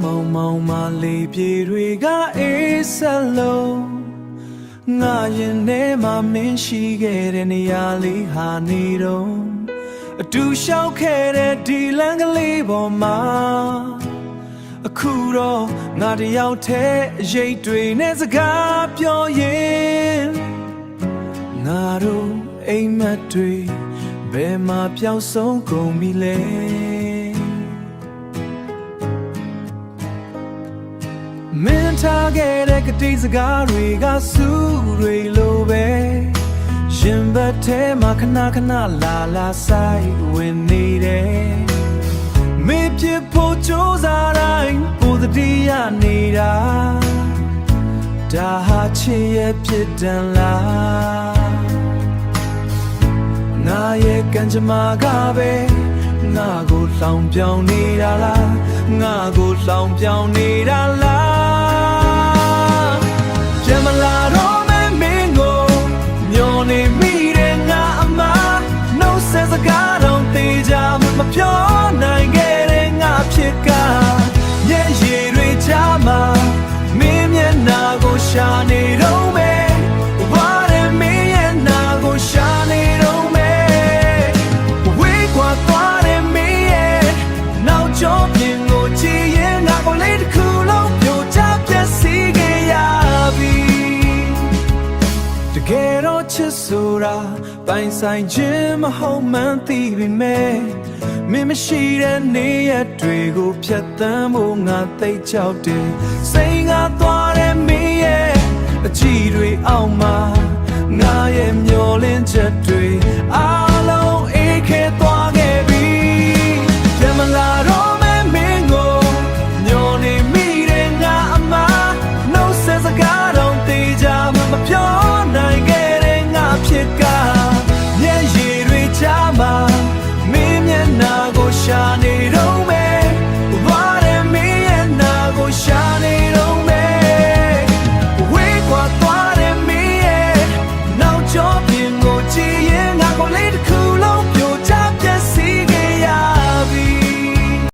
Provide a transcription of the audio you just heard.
မောင်မောင်မလေးပြေတွေကအေးဆက်လုံးငါရင်ထဲမှာမင်းရှိခဲ့တဲ့နေရာလေးဟာနေတော့အတူရှောက်ခဲ့တဲ့ဒီလမ်းကလေးပေါ်မှာအခုတော့ငါတယောက်တည်းအရေးတွေနဲ့စကားပြောရင်ငါတို့အိမ်မက်တွေဘယ်မှာပျောက်ဆုံးကုန်ပြီလဲမင်းထားခဲ့တဲ့ကတိစကားတွေကစူးတွေလိုပဲရင်ဘတ်ထဲမှာခဏခဏလာလာဆိုင်ဝင်နေတယ်မင်းဖြစ်ဖို့ကြိုးစားတိုင်းပိုတတိယနေတာဒါဟာချစ်ရဲ့ဖြစ်တန်လားငါရဲ့ကံကြမ္မာကပဲငါကိုလှောင်ပြောင်းနေတာလားငါကိုလှောင်ပြောင်းနေတာလားပြန်မလာတော့မဲမင်းကိုမျောနေမိတဲ့ငါအမနှုတ်ဆက်စကားတော့သိကြမပြောနိုင်ခဲ့တဲ့ငါဖြစ်ကမျက်ရည်တွေချမှာမင်းမျက်နှာကိုရှာနေတော့မဲဘာလဲမင်းရဲ့နာကိုရှာနေတော့မဲဝေးကွာသွားတယ်မင်းရဲ့နောက်ကျောပြင်ကိုကြည့်ရင်ငါကိုလေးတစ်ခုလုံးပြိုချပျက်စီးခဲ့ရပြီတကယ်တော့ချစ်ဆိုတာပိုင်ဆိုင်ခြင်းမဟုတ်မှန်းသိပေမဲ့မင်းမရှိတဲ့နေရက်တွေကိုဖြတ်သန်းဖို့ငါသိကြောက်တယ်စိတ်ကသွားတဲ့မင်းရဲ့အကြည့်တွေအောက်မှာငါရဲ့မျောလင်းချက်တွေ